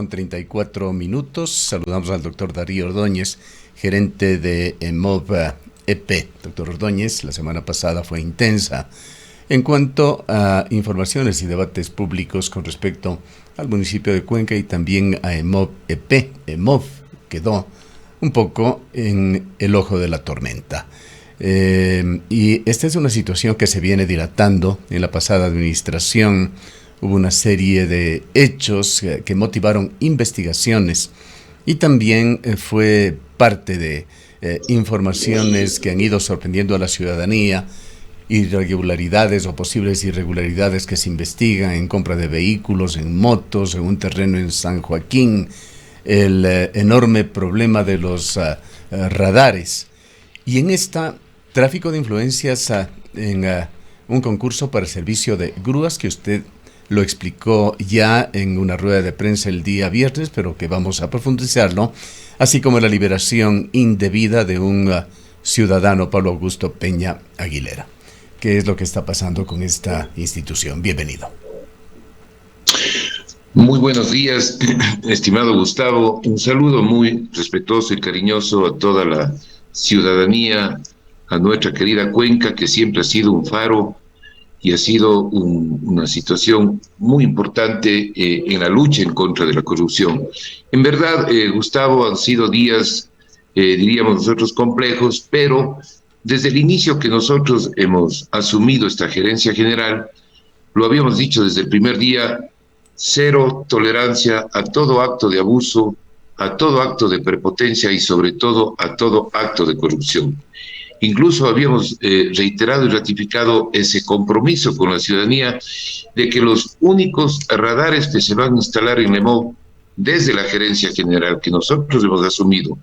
7:34. Saludamos al doctor Darío Ordóñez, gerente de EMOV EP. Doctor Ordóñez, la semana pasada fue intensa en cuanto a informaciones y debates públicos con respecto al municipio de Cuenca y también a EMOV EP. EMOV quedó un poco en el ojo de la tormenta. Y esta es una situación que se viene dilatando. En la pasada administración hubo una serie de hechos que motivaron investigaciones y también fue parte de informaciones que han ido sorprendiendo a la ciudadanía, irregularidades o posibles irregularidades que se investigan en compra de vehículos, en motos, en un terreno en San Joaquín, el enorme problema de los radares. Y en tráfico de influencias en un concurso para el servicio de grúas que usted lo explicó ya en una rueda de prensa el día viernes, pero que vamos a profundizarlo, así como la liberación indebida de un ciudadano, Pablo Augusto Peña Aguilera. ¿Qué es lo que está pasando con esta institución? Bienvenido. Muy buenos días, estimado Gustavo. Un saludo muy respetuoso y cariñoso a toda la ciudadanía, a nuestra querida Cuenca, que siempre ha sido un faro y ha sido una situación muy importante en la lucha en contra de la corrupción. En verdad, Gustavo, han sido días, diríamos nosotros, complejos, pero desde el inicio que nosotros hemos asumido esta gerencia general, lo habíamos dicho desde el primer día: cero tolerancia a todo acto de abuso, a todo acto de prepotencia y sobre todo a todo acto de corrupción. Incluso habíamos reiterado y ratificado ese compromiso con la ciudadanía de que los únicos radares que se van a instalar en EMOV desde la gerencia general que nosotros hemos asumido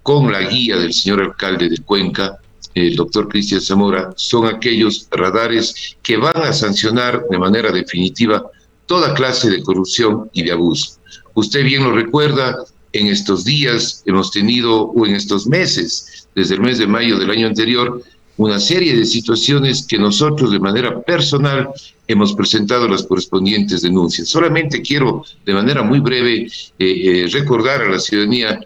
con la guía del señor alcalde de Cuenca, el doctor Cristian Zamora, son aquellos radares que van a sancionar de manera definitiva toda clase de corrupción y de abuso. Usted bien lo recuerda, en estos días hemos tenido, o en estos meses, desde el mes de mayo del año anterior, una serie de situaciones que nosotros de manera personal hemos presentado las correspondientes denuncias. Solamente quiero de manera muy breve recordar a la ciudadanía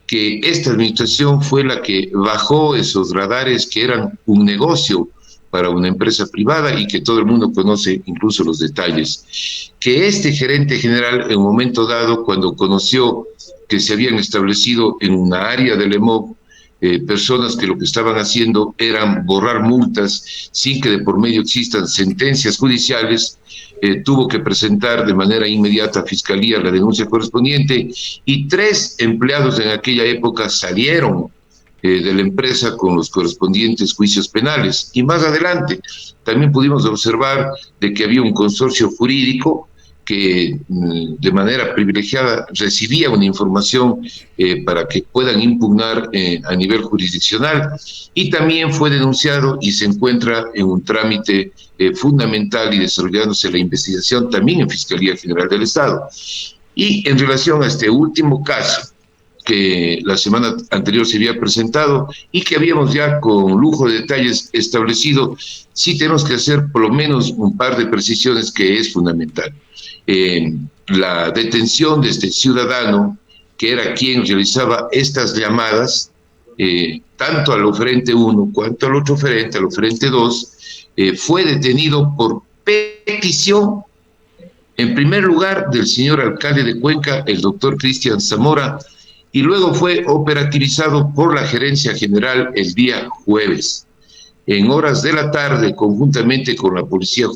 que esta administración fue la que bajó esos radares que eran un negocio para una empresa privada y que todo el mundo conoce incluso los detalles. Que este gerente general, en un momento dado, cuando conoció que se habían establecido en una área del EMOV personas que lo que estaban haciendo eran borrar multas sin que de por medio existan sentencias judiciales, tuvo que presentar de manera inmediata a Fiscalía la denuncia correspondiente y 3 empleados en aquella época salieron de la empresa con los correspondientes juicios penales. Y más adelante también pudimos observar de que había un consorcio jurídico que de manera privilegiada recibía una información para que puedan impugnar a nivel jurisdiccional, y también fue denunciado y se encuentra en un trámite fundamental y desarrollándose la investigación también en Fiscalía General del Estado. Y en relación a este último caso, que la semana anterior se había presentado y que habíamos ya con lujo de detalles establecido, sí tenemos que hacer por lo menos un par de precisiones que es fundamental. La detención de este ciudadano, que era quien realizaba estas llamadas, tanto al oferente 1 cuanto al otro oferente, al oferente 2, fue detenido por petición, en primer lugar, del señor alcalde de Cuenca, el doctor Cristian Zamora, y luego fue operativizado por la gerencia general el día jueves. En horas de la tarde, conjuntamente con la policía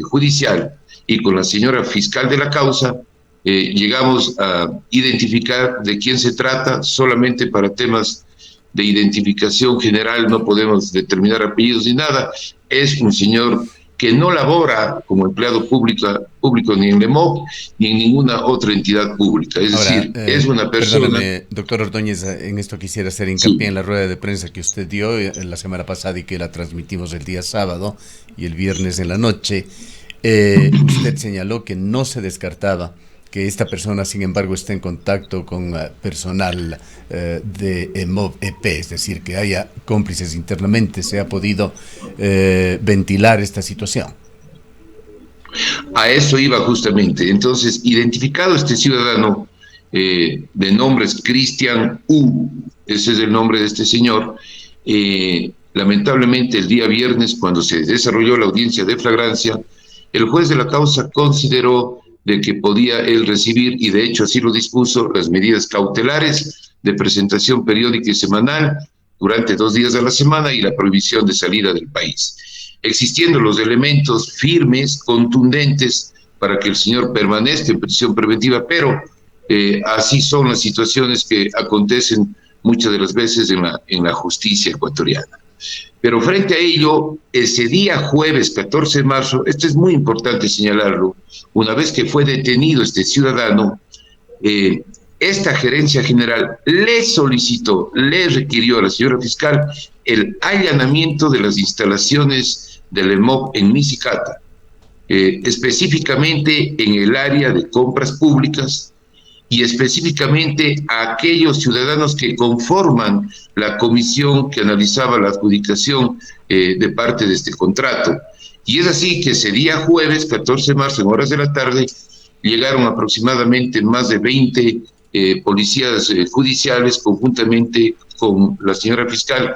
judicial y con la señora fiscal de la causa, llegamos a identificar de quién se trata. Solamente para temas de identificación general no podemos determinar apellidos ni nada. Es un señor que no labora como empleado público ni en EMOV ni en ninguna otra entidad pública. Es decir, es una persona... Perdóneme, doctor Ordóñez, en esto quisiera hacer hincapié Sí. en la rueda de prensa que usted dio la semana pasada y que la transmitimos el día sábado y el viernes en la noche. Usted señaló que no se descartaba que esta persona, sin embargo, esté en contacto con personal de EMOV EP, es decir, que haya cómplices internamente. ¿Se ha podido ventilar esta situación? A eso iba justamente. Entonces, identificado este ciudadano, de nombre es Cristian U, ese es el nombre de este señor, lamentablemente el día viernes, cuando se desarrolló la audiencia de flagrancia, el juez de la causa consideró de que podía él recibir, y de hecho así lo dispuso, las medidas cautelares de presentación periódica y semanal durante 2 días a la semana y la prohibición de salida del país, existiendo los elementos firmes, contundentes, para que el señor permanezca en prisión preventiva, pero así son las situaciones que acontecen muchas de las veces en la justicia ecuatoriana. Pero frente a ello, ese día jueves 14 de marzo, esto es muy importante señalarlo, una vez que fue detenido este ciudadano, esta gerencia general le solicitó, le requirió a la señora fiscal el allanamiento de las instalaciones del EMOP en Misicata, específicamente en el área de compras públicas y específicamente a aquellos ciudadanos que conforman la comisión que analizaba la adjudicación de parte de este contrato. Y es así que ese día jueves, 14 de marzo, en horas de la tarde, llegaron aproximadamente más de 20 policías judiciales conjuntamente con la señora fiscal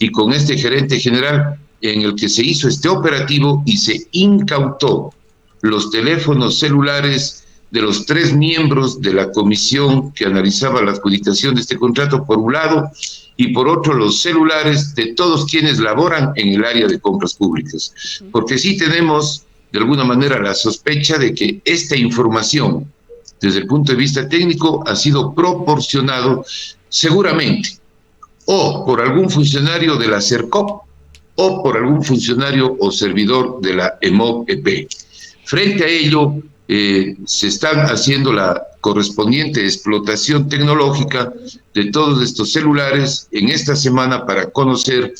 y con este gerente general, en el que se hizo este operativo y se incautó los teléfonos celulares de los 3 miembros de la comisión que analizaba la adjudicación de este contrato, por un lado, y por otro los celulares de todos quienes laboran en el área de compras públicas. Porque sí tenemos, de alguna manera, la sospecha de que esta información, desde el punto de vista técnico, ha sido proporcionado seguramente o por algún funcionario de la CERCOP o por algún funcionario o servidor de la EMOP-EP. Frente a ello, se están haciendo la correspondiente explotación tecnológica de todos estos celulares en esta semana para conocer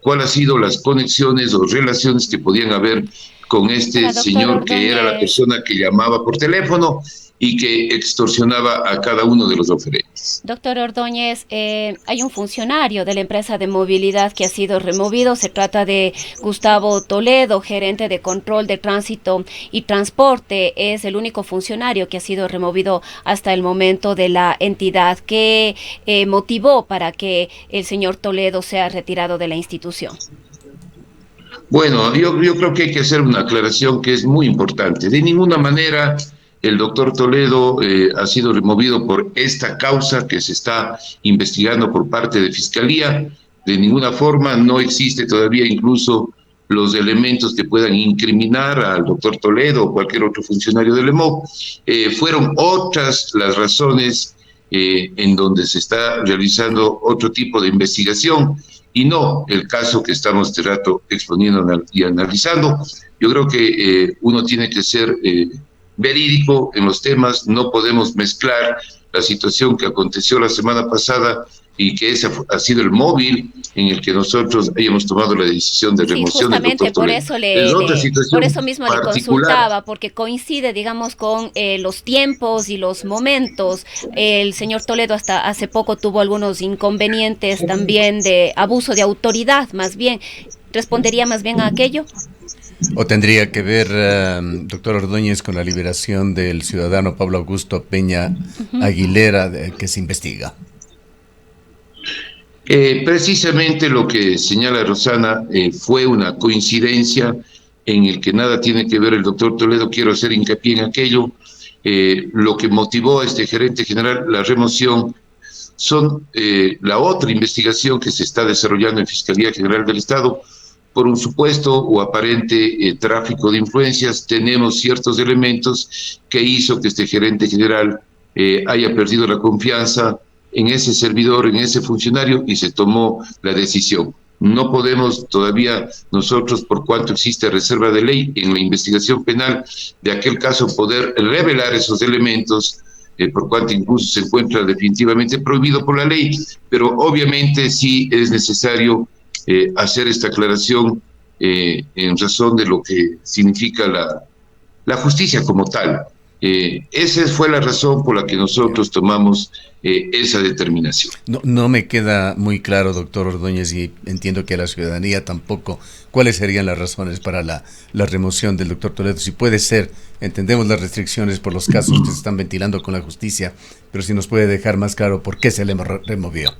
cuáles han sido las conexiones o relaciones que podían haber con este señor que era la persona que llamaba por teléfono y que extorsionaba a cada uno de los oferentes. Doctor Ordóñez, hay un funcionario de la empresa de movilidad que ha sido removido. Se trata de Gustavo Toledo, gerente de control de tránsito y transporte. Es el único funcionario que ha sido removido hasta el momento de la entidad. ¿Qué motivó para que el señor Toledo sea retirado de la institución? Bueno, yo creo que hay que hacer una aclaración que es muy importante. De ninguna manera el doctor Toledo ha sido removido por esta causa que se está investigando por parte de Fiscalía. De ninguna forma, no existe todavía incluso los elementos que puedan incriminar al doctor Toledo o cualquier otro funcionario del EMOP. Fueron otras las razones en donde se está realizando otro tipo de investigación y no el caso que estamos este rato exponiendo y analizando. Yo creo que uno tiene que ser verídico en los temas, no podemos mezclar la situación que aconteció la semana pasada y que ese ha sido el móvil en el que nosotros hayamos tomado la decisión de remoción del doctor Toledo. Por eso mismo le consultaba, porque coincide, digamos, con los tiempos y los momentos. El señor Toledo hasta hace poco tuvo algunos inconvenientes también de abuso de autoridad, más bien. ¿Respondería más bien a aquello? ¿O tendría que ver, doctor Ordóñez, con la liberación del ciudadano Pablo Augusto Peña Aguilera, que se investiga? Precisamente lo que señala Rosana fue una coincidencia en el que nada tiene que ver el doctor Toledo. Quiero hacer hincapié en aquello. Lo que motivó a este gerente general la remoción son la otra investigación que se está desarrollando en Fiscalía General del Estado por un supuesto o aparente tráfico de influencias. Tenemos ciertos elementos que hizo que este gerente general haya perdido la confianza en ese servidor, en ese funcionario, y se tomó la decisión. No podemos todavía nosotros, por cuanto existe reserva de ley en la investigación penal de aquel caso, poder revelar esos elementos, por cuanto incluso se encuentra definitivamente prohibido por la ley, pero obviamente sí es necesario hacer esta aclaración en razón de lo que significa la justicia como tal. Esa fue la razón por la que nosotros tomamos esa determinación. No me queda muy claro, doctor Ordóñez, y entiendo que a la ciudadanía tampoco, cuáles serían las razones para la remoción del doctor Toledo. Si puede ser, entendemos las restricciones por los casos que se están ventilando con la justicia, pero si nos puede dejar más claro por qué se le removió.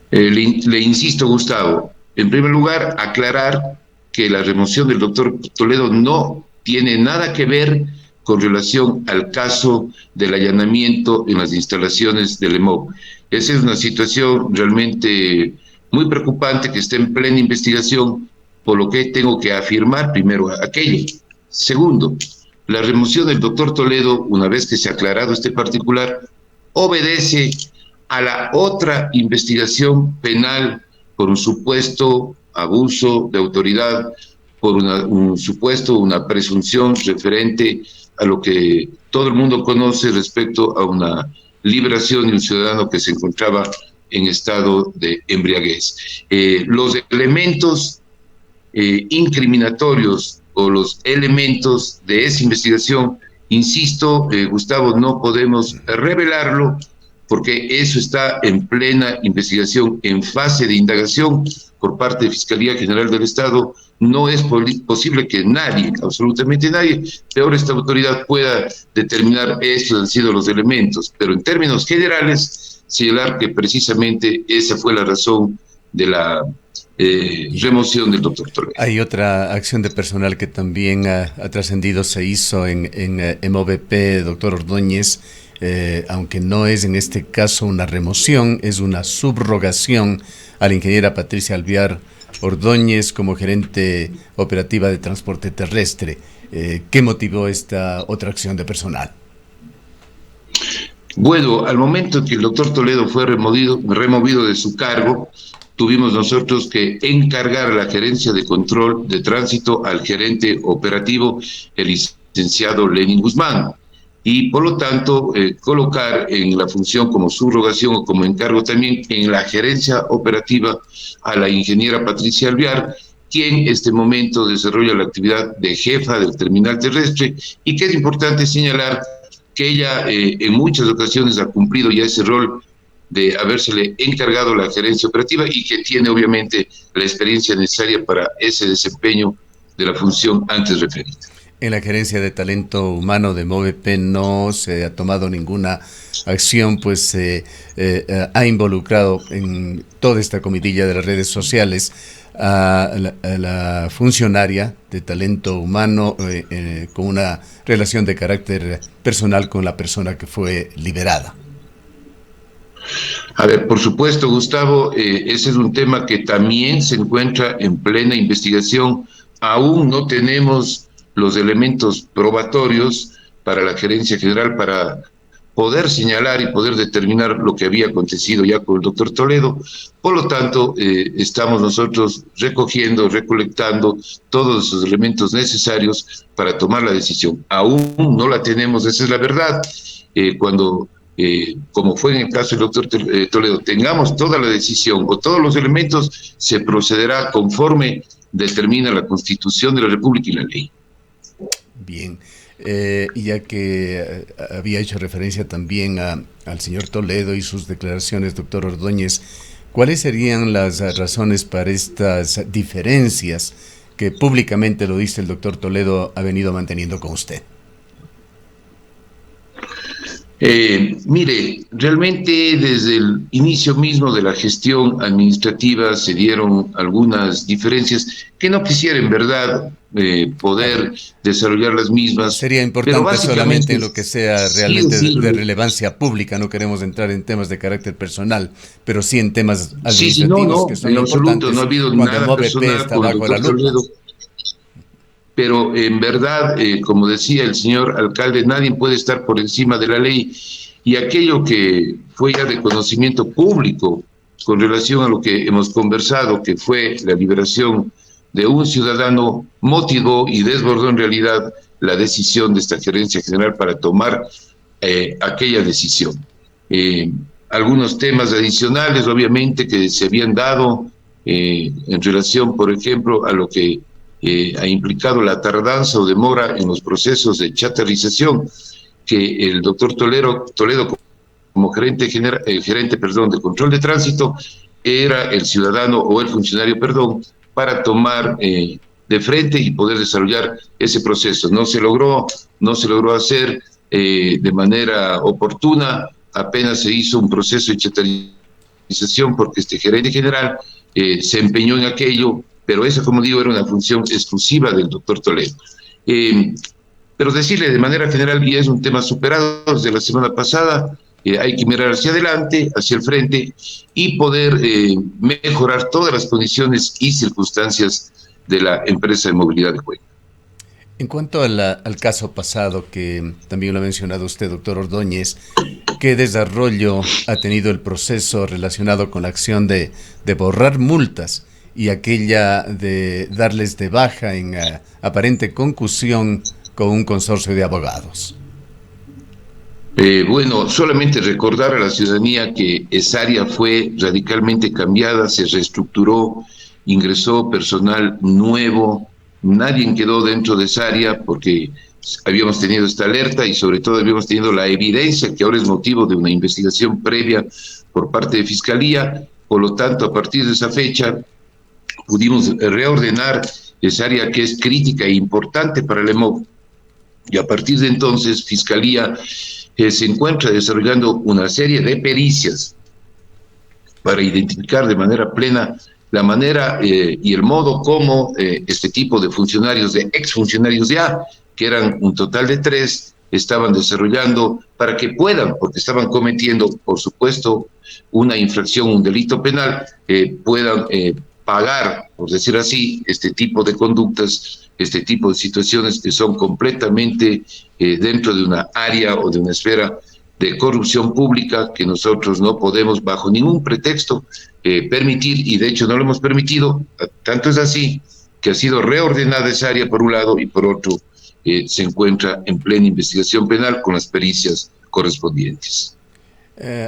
Le insisto, Gustavo, en primer lugar, aclarar que la remoción del doctor Toledo no tiene nada que ver con relación al caso del allanamiento en las instalaciones del EMOB. Esa es una situación realmente muy preocupante que está en plena investigación, por lo que tengo que afirmar primero aquello. Segundo, la remoción del doctor Toledo, una vez que se ha aclarado este particular, obedece a la otra investigación penal por un supuesto abuso de autoridad, por una presunción referente a lo que todo el mundo conoce respecto a una liberación de un ciudadano que se encontraba en estado de embriaguez. Los elementos incriminatorios o los elementos de esa investigación, insisto, Gustavo, no podemos revelarlo porque eso está en plena investigación, en fase de indagación por parte de Fiscalía General del Estado. No es posible que nadie, absolutamente nadie, peor esta autoridad, pueda determinar estos han sido los elementos, pero en términos generales, señalar que precisamente esa fue la razón de la remoción del doctor Toledo. Hay otra acción de personal que también ha trascendido, se hizo en MOVP, doctor Ordóñez, aunque no es en este caso una remoción, es una subrogación a la ingeniera Patricia Alvear Ordóñez como gerente operativa de transporte terrestre. ¿Qué motivó esta otra acción de personal? Bueno, al momento que el doctor Toledo fue removido de su cargo, tuvimos nosotros que encargar la gerencia de control de tránsito al gerente operativo, el licenciado Lenin Guzmán, y por lo tanto colocar en la función como subrogación o como encargo también en la gerencia operativa a la ingeniera Patricia Alvear, quien en este momento desarrolla la actividad de jefa del terminal terrestre, y que es importante señalar que ella en muchas ocasiones ha cumplido ya ese rol de habérsele encargado la gerencia operativa y que tiene obviamente la experiencia necesaria para ese desempeño de la función antes referida. En la gerencia de talento humano de MOVP no se ha tomado ninguna acción, pues se ha involucrado en toda esta comidilla de las redes sociales a la funcionaria de talento humano con una relación de carácter personal con la persona que fue liberada. A ver, por supuesto, Gustavo, ese es un tema que también se encuentra en plena investigación. Aún no tenemos los elementos probatorios para la gerencia general para poder señalar y poder determinar lo que había acontecido ya con el doctor Toledo. Por lo tanto, estamos nosotros recolectando todos esos elementos necesarios para tomar la decisión. Aún no la tenemos, esa es la verdad. Cuando como fue en el caso del doctor Toledo, tengamos toda la decisión o todos los elementos, se procederá conforme determina la Constitución de la República y la ley. Bien, ya que había hecho referencia también al señor Toledo y sus declaraciones, doctor Ordóñez, ¿cuáles serían las razones para estas diferencias que públicamente, lo dice el doctor Toledo, ha venido manteniendo con usted? Mire, realmente desde el inicio mismo de la gestión administrativa se dieron algunas diferencias que no quisiera en verdad poder desarrollar las mismas. Sería importante solamente en lo que sea realmente de relevancia pública, no queremos entrar en temas de carácter personal, pero sí en temas administrativos que son en importantes. absoluto, no ha habido nada personal con el doctor Toledo. Pero en verdad, como decía el señor alcalde, nadie puede estar por encima de la ley, y aquello que fue ya de conocimiento público con relación a lo que hemos conversado, que fue la liberación de un ciudadano, motivó y desbordó en realidad la decisión de esta gerencia general para tomar aquella decisión. Algunos temas adicionales, obviamente, que se habían dado en relación, por ejemplo, a lo que ha implicado la tardanza o demora en los procesos de chatarrización que el doctor Toledo como gerente de control de tránsito, era el ciudadano o el funcionario, para tomar de frente y poder desarrollar ese proceso. No se logró hacer de manera oportuna, apenas se hizo un proceso de chatarización porque este gerente general se empeñó en aquello, pero esa, como digo, era una función exclusiva del doctor Toledo. Pero decirle de manera general, y es un tema superado desde la semana pasada, hay que mirar hacia adelante, hacia el frente, y poder mejorar todas las condiciones y circunstancias de la empresa de movilidad de Cuenca. En cuanto al caso pasado, que también lo ha mencionado usted, doctor Ordóñez, ¿qué desarrollo ha tenido el proceso relacionado con la acción de borrar multas y aquella de darles de baja en aparente concusión con un consorcio de abogados? Bueno, solamente recordar a la ciudadanía que esa área fue radicalmente cambiada, se reestructuró, ingresó personal nuevo, nadie quedó dentro de esa área porque habíamos tenido esta alerta y sobre todo habíamos tenido la evidencia que ahora es motivo de una investigación previa por parte de Fiscalía. Por lo tanto, a partir de esa fecha pudimos reordenar esa área que es crítica e importante para el EMOV. Y a partir de entonces, Fiscalía se encuentra desarrollando una serie de pericias para identificar de manera plena la manera y el modo como este tipo de funcionarios, de exfuncionarios ya, que eran un total de 3, estaban desarrollando para que puedan, porque estaban cometiendo, por supuesto, una infracción, un delito penal, puedan pagar, por decir así, este tipo de conductas, este tipo de situaciones que son completamente dentro de una área o de una esfera de corrupción pública que nosotros no podemos bajo ningún pretexto permitir, y de hecho no lo hemos permitido. Tanto es así que ha sido reordenada esa área por un lado y por otro se encuentra en plena investigación penal con las pericias correspondientes.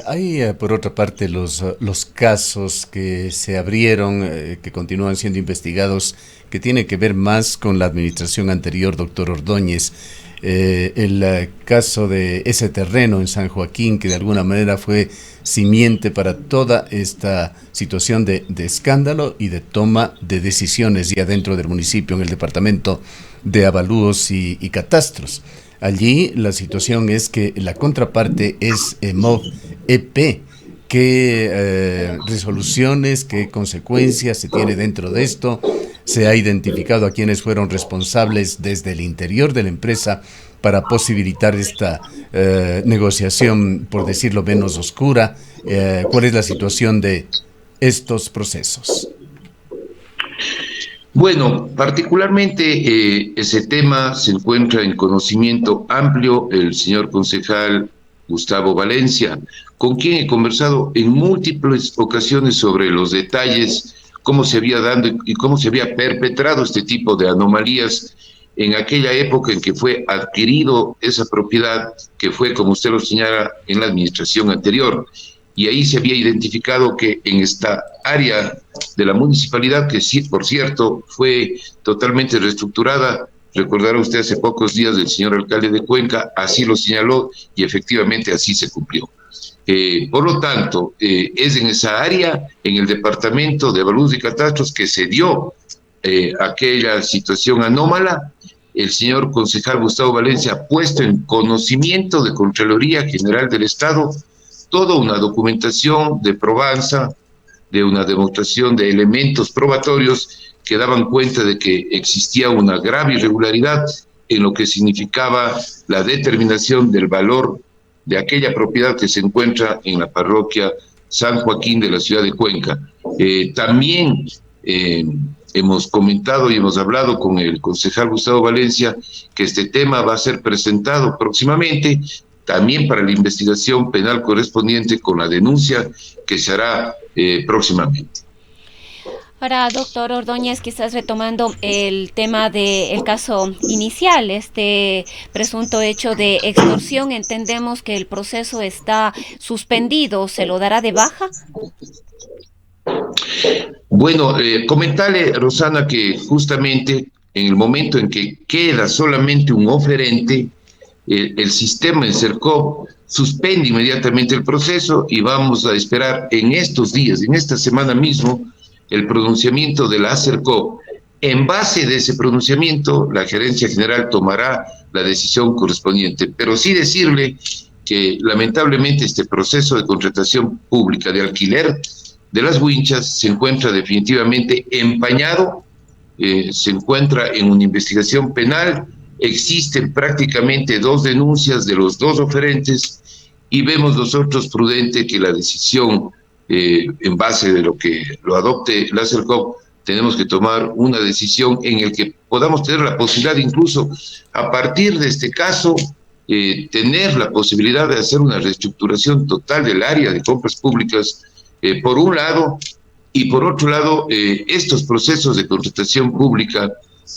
Hay, por otra parte, los casos que se abrieron, que continúan siendo investigados, que tienen que ver más con la administración anterior, doctor Ordóñez. El caso de ese terreno en San Joaquín, que de alguna manera fue simiente para toda esta situación de escándalo y de toma de decisiones ya dentro del municipio, en el departamento de avalúos y catastros. Allí la situación es que la contraparte es EMOV EP. ¿Qué resoluciones, qué consecuencias se tiene dentro de esto? Se ha identificado a quienes fueron responsables desde el interior de la empresa para posibilitar esta negociación, por decirlo menos oscura. ¿Cuál es la situación de estos procesos? Bueno, particularmente ese tema se encuentra en conocimiento amplio el señor concejal Gustavo Valencia, con quien he conversado en múltiples ocasiones sobre los detalles, cómo se había dado y cómo se había perpetrado este tipo de anomalías en aquella época en que fue adquirido esa propiedad, que fue, como usted lo señala, en la administración anterior. Y ahí se había identificado que en esta área de la municipalidad, que sí, por cierto, fue totalmente reestructurada, recordará usted hace pocos días del señor alcalde de Cuenca, así lo señaló y efectivamente así se cumplió. Por lo tanto, es en esa área, en el departamento de avalúos y catastros, que se dio aquella situación anómala. El señor concejal Gustavo Valencia ha puesto en conocimiento de Contraloría General del Estado toda una documentación de probanza, de una demostración de elementos probatorios que daban cuenta de que existía una grave irregularidad en lo que significaba la determinación del valor de aquella propiedad que se encuentra en la parroquia San Joaquín de la ciudad de Cuenca. También hemos comentado y hemos hablado con el concejal Gustavo Valencia que este tema va a ser presentado próximamente, también para la investigación penal correspondiente con la denuncia que se hará próximamente. Ahora, doctor Ordóñez, quizás retomando el tema del caso inicial, este presunto hecho de extorsión, entendemos que el proceso está suspendido, ¿se lo dará de baja? Bueno, comentarle, Rosana, que justamente en el momento en que queda solamente un oferente, el sistema del CERCOP suspende inmediatamente el proceso y vamos a esperar en estos días, en esta semana mismo, el pronunciamiento de la CERCOP. En base de ese pronunciamiento, la Gerencia General tomará la decisión correspondiente, pero sí decirle que lamentablemente este proceso de contratación pública de alquiler de las winchas se encuentra definitivamente empañado, se encuentra en una investigación penal, existen prácticamente 2 denuncias de los 2 oferentes y vemos nosotros prudente que la decisión, en base de lo que lo adopte la CERCOP, tenemos que tomar una decisión en la que podamos tener la posibilidad incluso a partir de este caso, tener la posibilidad de hacer una reestructuración total del área de compras públicas, por un lado, y por otro lado, estos procesos de contratación pública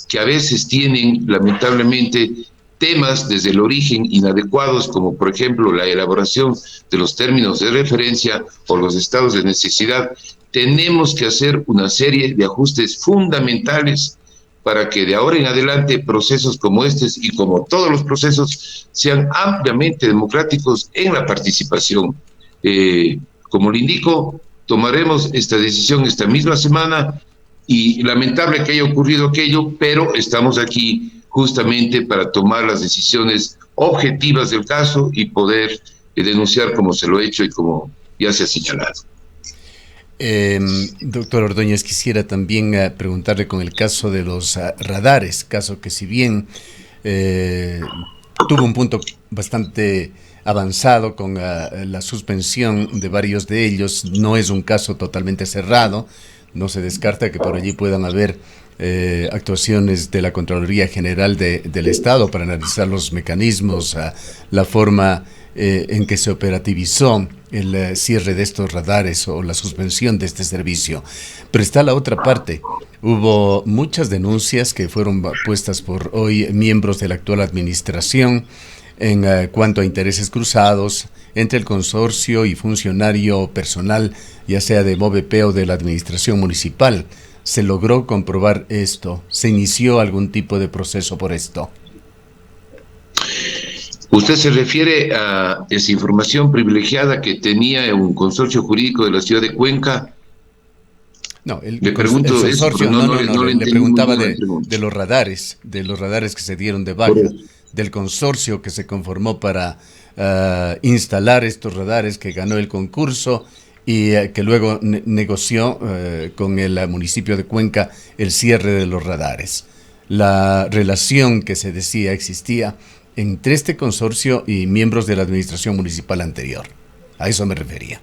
que a veces tienen lamentablemente temas desde el origen inadecuados, como por ejemplo la elaboración de los términos de referencia o los estados de necesidad, tenemos que hacer una serie de ajustes fundamentales para que de ahora en adelante procesos como estos y como todos los procesos sean ampliamente democráticos en la participación. Como le indico, tomaremos esta decisión esta misma semana y lamentable que haya ocurrido aquello, pero estamos aquí justamente para tomar las decisiones objetivas del caso y poder denunciar como se lo ha hecho y como ya se ha señalado. Doctor Ordóñez, quisiera también preguntarle con el caso de los radares, caso que si bien tuvo un punto bastante avanzado con la suspensión de varios de ellos, no es un caso totalmente cerrado, no se descarta que por allí puedan haber actuaciones de la Contraloría General del Estado para analizar los mecanismos, la forma en que se operativizó el cierre de estos radares o la suspensión de este servicio. Pero está la otra parte. Hubo muchas denuncias que fueron puestas por hoy miembros de la actual administración en cuanto a intereses cruzados entre el consorcio y funcionario personal, ya sea de MOVEP o de la administración municipal. ¿Se logró comprobar esto? ¿Se inició algún tipo de proceso por esto? ¿Usted se refiere a esa información privilegiada que tenía un consorcio jurídico de la ciudad de Cuenca? No, el consorcio, le preguntaba de los radares que se dieron de baja, del consorcio que se conformó para instalar estos radares, que ganó el concurso y que luego negoció con el municipio de Cuenca el cierre de los radares. La relación que se decía existía entre este consorcio y miembros de la administración municipal anterior. A eso me refería.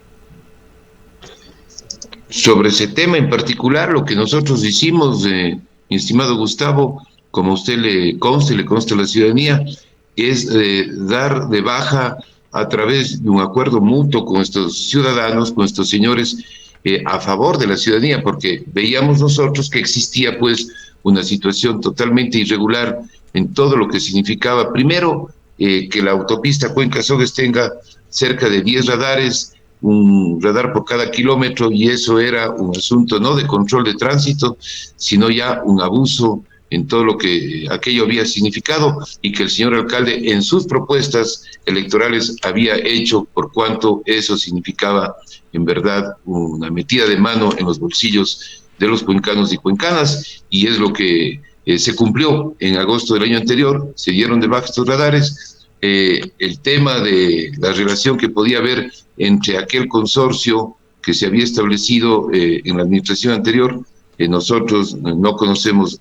Sobre ese tema en particular, lo que nosotros hicimos, mi estimado Gustavo, como a usted le consta a la ciudadanía, es dar de baja a través de un acuerdo mutuo con estos ciudadanos, con estos señores, a favor de la ciudadanía, porque veíamos nosotros que existía pues una situación totalmente irregular en todo lo que significaba, primero, que la autopista Cuenca-Sogues tenga cerca de 10 radares, un radar por cada kilómetro, y eso era un asunto no de control de tránsito, sino ya un abuso en todo lo que aquello había significado y que el señor alcalde en sus propuestas electorales había hecho, por cuanto eso significaba en verdad una metida de mano en los bolsillos de los cuencanos y cuencanas, y es lo que se cumplió en agosto del año anterior. Se dieron de baja estos radares. El tema de la relación que podía haber entre aquel consorcio que se había establecido en la administración anterior, nosotros no conocemos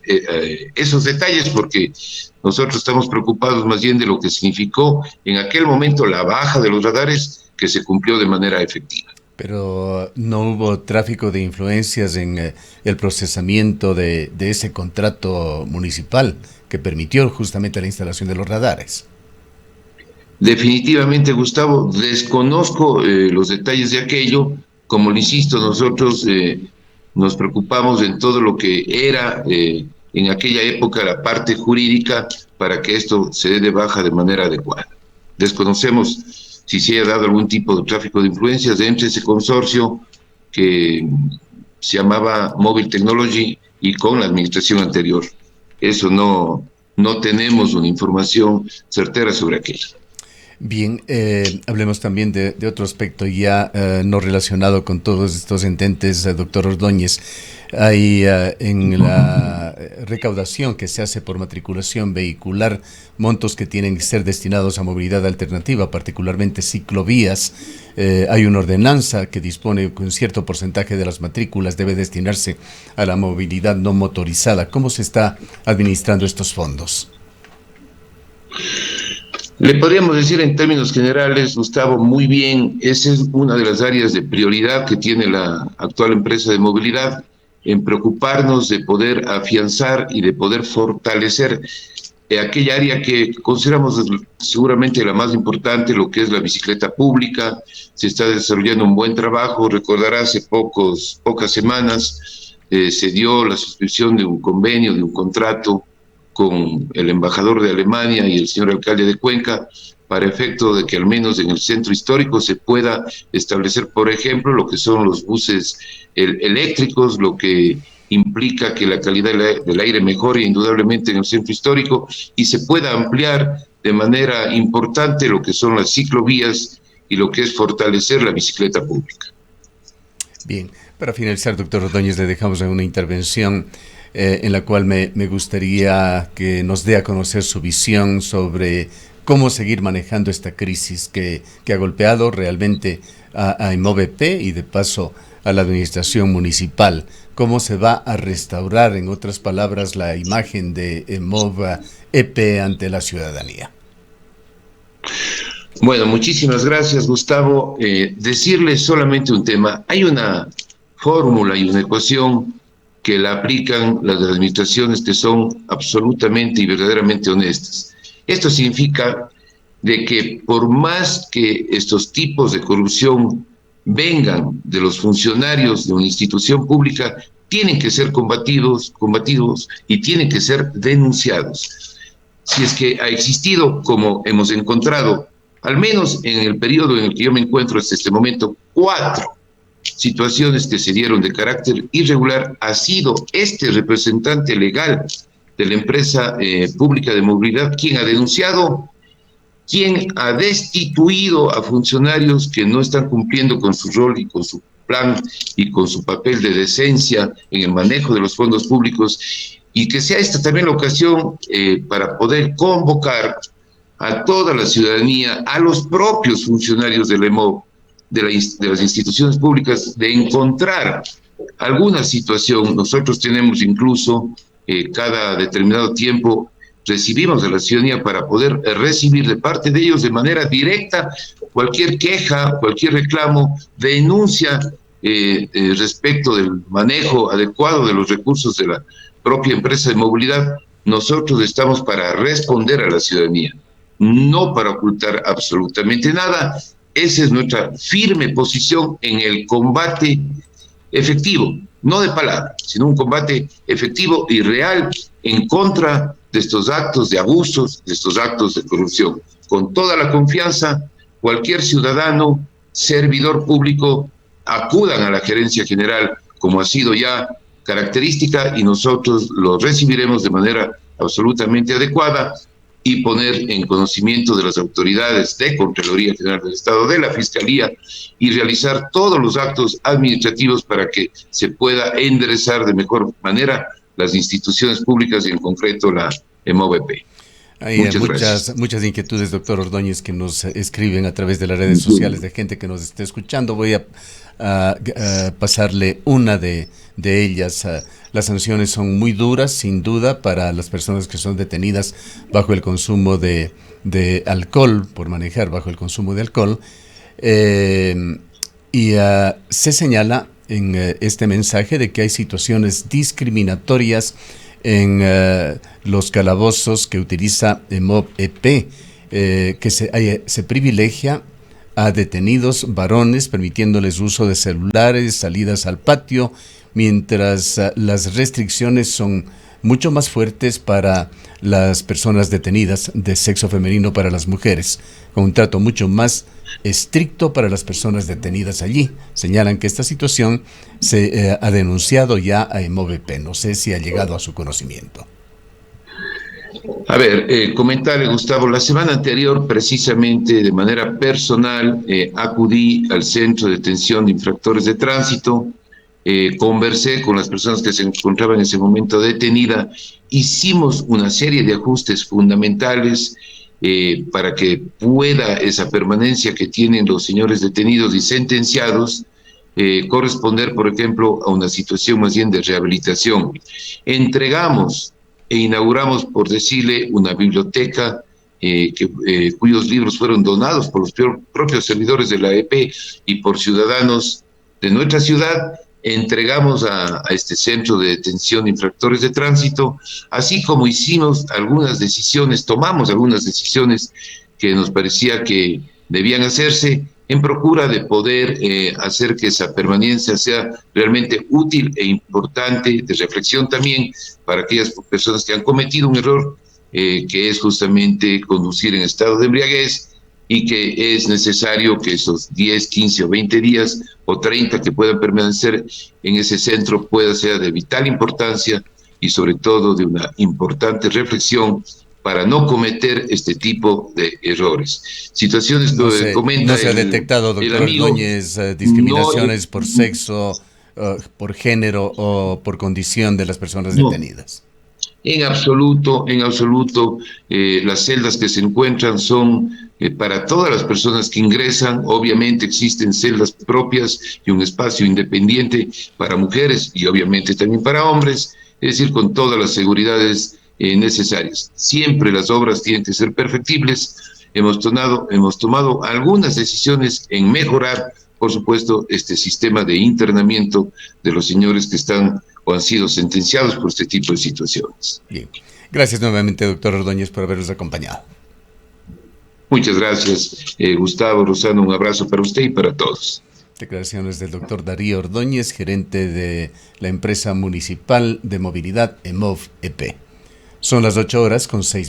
esos detalles porque nosotros estamos preocupados más bien de lo que significó en aquel momento la baja de los radares, que se cumplió de manera efectiva. Pero no hubo tráfico de influencias en el procesamiento de ese contrato municipal que permitió justamente la instalación de los radares. Definitivamente, Gustavo, desconozco los detalles de aquello. Como le insisto, nosotros nos preocupamos en todo lo que era en aquella época la parte jurídica para que esto se dé de baja de manera adecuada. Desconocemos si se haya dado algún tipo de tráfico de influencias entre ese consorcio que se llamaba Mobile Technology y con la administración anterior. eso no tenemos una información certera sobre aquello. Bien, hablemos también de otro aspecto ya no relacionado con todos estos intentes, doctor Ordóñez. Hay en la recaudación que se hace por matriculación vehicular montos que tienen que ser destinados a movilidad alternativa, particularmente ciclovías. Hay una ordenanza que dispone que un cierto porcentaje de las matrículas debe destinarse a la movilidad no motorizada. ¿Cómo se está administrando estos fondos? Le podríamos decir en términos generales, Gustavo, muy bien, esa es una de las áreas de prioridad que tiene la actual empresa de movilidad, en preocuparnos de poder afianzar y de poder fortalecer aquella área que consideramos seguramente la más importante, lo que es la bicicleta pública. Se está desarrollando un buen trabajo. Recordará, hace pocas semanas se dio la suscripción de un convenio, de un contrato con el embajador de Alemania y el señor alcalde de Cuenca, para efecto de que al menos en el centro histórico se pueda establecer, por ejemplo, lo que son los buses eléctricos, lo que implica que la calidad del aire mejore indudablemente en el centro histórico y se pueda ampliar de manera importante lo que son las ciclovías y lo que es fortalecer la bicicleta pública. Bien, para finalizar, doctor Ordóñez, le dejamos una intervención en la cual me gustaría que nos dé a conocer su visión sobre cómo seguir manejando esta crisis que ha golpeado realmente a EMOV-EP y de paso a la administración municipal. ¿Cómo se va a restaurar, en otras palabras, la imagen de EMOV-EP ante la ciudadanía? Bueno, muchísimas gracias, Gustavo. Decirle solamente un tema. Hay una fórmula y una ecuación que la aplican las administraciones que son absolutamente y verdaderamente honestas. Esto significa de que por más que estos tipos de corrupción vengan de los funcionarios de una institución pública, tienen que ser combatidos y tienen que ser denunciados. Si es que ha existido, como hemos encontrado, al menos en el periodo en el que yo me encuentro hasta este momento, 4 situaciones que se dieron de carácter irregular, ha sido este representante legal de la empresa pública de movilidad quien ha denunciado, quien ha destituido a funcionarios que no están cumpliendo con su rol y con su plan y con su papel de decencia en el manejo de los fondos públicos, y que sea esta también la ocasión para poder convocar a toda la ciudadanía, a los propios funcionarios del EMOV, de las instituciones públicas, de encontrar alguna situación. Nosotros tenemos incluso cada determinado tiempo recibimos de la ciudadanía para poder recibir de parte de ellos de manera directa cualquier queja, cualquier reclamo, denuncia respecto del manejo adecuado de los recursos de la propia empresa de movilidad. Nosotros estamos para responder a la ciudadanía, no para ocultar absolutamente nada. Esa es nuestra firme posición en el combate efectivo, no de palabra, sino un combate efectivo y real en contra de estos actos de abusos, de estos actos de corrupción. Con toda la confianza, cualquier ciudadano, servidor público, acudan a la gerencia general, como ha sido ya característica, y nosotros lo recibiremos de manera absolutamente adecuada y poner en conocimiento de las autoridades de Contraloría General del Estado, de la Fiscalía, y realizar todos los actos administrativos para que se pueda enderezar de mejor manera las instituciones públicas y en concreto la EMOV-EP. Hay muchas inquietudes, doctor Ordóñez, que nos escriben a través de las redes sociales de gente que nos está escuchando. Voy a pasarle una de ellas. Las sanciones son muy duras, sin duda, para las personas que son detenidas bajo el consumo de alcohol, por manejar bajo el consumo de alcohol. Se señala en este mensaje de que hay situaciones discriminatorias en los calabozos que utiliza EMOV-EP, que se privilegia a detenidos varones, permitiéndoles uso de celulares, salidas al patio, mientras las restricciones son mucho más fuertes para las personas detenidas de sexo femenino, para las mujeres, con un trato mucho más estricto para las personas detenidas allí. Señalan que esta situación se ha denunciado ya a EMOV-EP. No sé si ha llegado a su conocimiento. A ver, comentarle, Gustavo, la semana anterior, precisamente de manera personal, acudí al Centro de Detención de Infractores de Tránsito, conversé con las personas que se encontraban en ese momento detenidas, hicimos una serie de ajustes fundamentales para que pueda esa permanencia que tienen los señores detenidos y sentenciados corresponder, por ejemplo, a una situación más bien de rehabilitación. Entregamos e inauguramos, por decirle, una biblioteca cuyos libros fueron donados por los propios servidores de la EP y por ciudadanos de nuestra ciudad. Entregamos a este centro de detención de infractores de tránsito, así como hicimos algunas decisiones, tomamos algunas decisiones que nos parecía que debían hacerse en procura de poder hacer que esa permanencia sea realmente útil e importante, de reflexión también para aquellas personas que han cometido un error, que es justamente conducir en estado de embriaguez, y que es necesario que esos 10, 15 o 20 días o 30 que puedan permanecer en ese centro pueda ser de vital importancia y sobre todo de una importante reflexión para no cometer este tipo de errores. Situaciones que comenta no se ha detectado, el doctor amigo, Ordóñez, no, discriminaciones por sexo, por género o por condición de las personas no, detenidas. en absoluto, las celdas que se encuentran son para todas las personas que ingresan. Obviamente existen celdas propias y un espacio independiente para mujeres y obviamente también para hombres, es decir, con todas las seguridades necesarias. Siempre las obras tienen que ser perfectibles. Hemos tomado algunas decisiones en mejorar, por supuesto, este sistema de internamiento de los señores que están o han sido sentenciados por este tipo de situaciones. Bien. Gracias nuevamente, doctor Ordóñez, por habernos acompañado. Muchas gracias, Gustavo, Rosano, un abrazo para usted y para todos. Declaraciones del doctor Darío Ordóñez, gerente de la empresa municipal de movilidad EMOV EP. Son las 8:06 minutos.